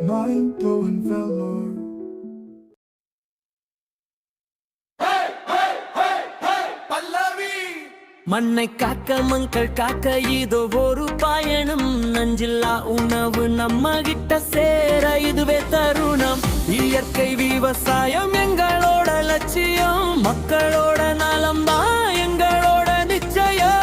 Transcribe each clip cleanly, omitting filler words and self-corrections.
Mind-blowing velour. மண்ணை காக்க மக்கள் காக்க இதோ ஒரு பயணம். நஞ்சில்லா உணவு நம்ம கிட்ட சேர இதுவே தருணம். இயற்கை விவசாயம் எங்களோட லட்சியம். மக்களோட நலம் தான் எங்களோட நிச்சயம்.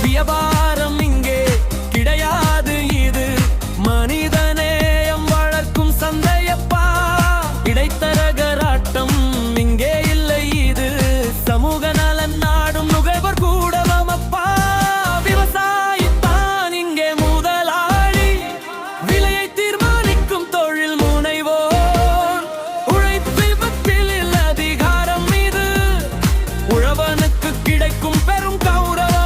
வியாபாரம் இங்கே கிடையாது, இது மனிதநேயம் வளர்க்கும் சந்தையப்பா. இடைத்தரகராட்டம் இங்கே இல்லை, இது சமூக நலன் நாடும் நுகர்வோர் கூடவமப்பா. விவசாயித்தான் இங்கே முதலாளி, விலையை தீர்மானிக்கும் தொழில் முனைவோர். உழைப்பில் பத்தில் அதிகாரம் இது, உழவனுக்கு கிடைக்கும் பெரும் கௌரவம்.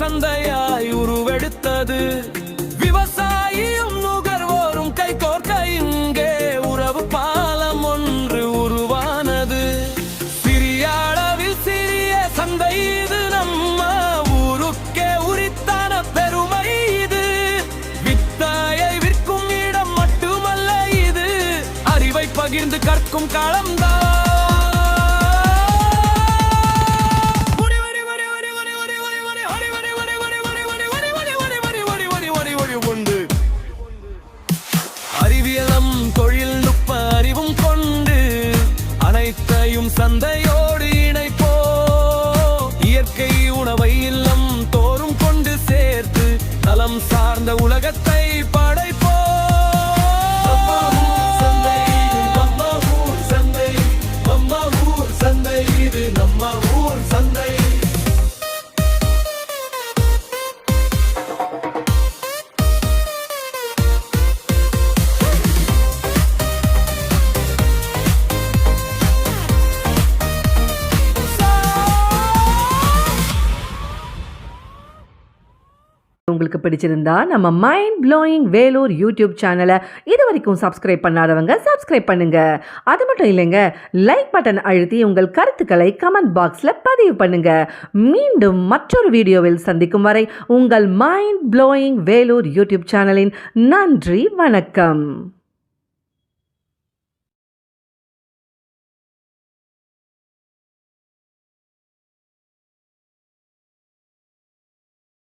சந்தையாய் உருவெடுத்தது விவசாயியும் நுகர்வோரும் கைகோர்க்க இங்கே உறவு பாலம் ஒன்று உருவானது. சிறிய அளவில் சிறிய சந்தை இது, நம்ம ஊருக்கே உரித்தான பெருமை இது. வித்தாயை விற்கும் இடம் மட்டுமல்ல இது, அறிவை பகிர்ந்து கற்கும் களம்தான். அறிவியலும் தொழில்நுட்ப அறிவும் கொண்டு அனைத்தையும் சந்தையோடு இணைப்போ. இயற்கை உணவை இல்லம் தோறும் கொண்டு சேர்த்து நலம் சார்ந்த உலகத்தை படைப்போ. சந்தை நம்ம ஊர் சந்தை, நம்ம ஊர் சந்தை, இது நம்ம ஊர் சந்தை. உங்களுக்கு பிடிச்சிருந்தா நம்ம மைண்ட் ப்ளோயிங் வேலூர் யூடியூப் சேனலை இது வரைக்கும் சப்ஸ்கிரைப் பண்ணாதவங்க சப்ஸ்கிரைப் பண்ணுங்க. அது மட்டும் இல்லைங்க, லைக் பட்டன் அழுத்தி உங்கள் கருத்துக்களை கமெண்ட் பாக்ஸில் பதிவு பண்ணுங்க. மீண்டும் மற்றொரு வீடியோவில் சந்திக்கும் வரை உங்கள் மைண்ட் ப்ளோயிங் வேலூர் யூடியூப் சேனலின் நன்றி, வணக்கம்.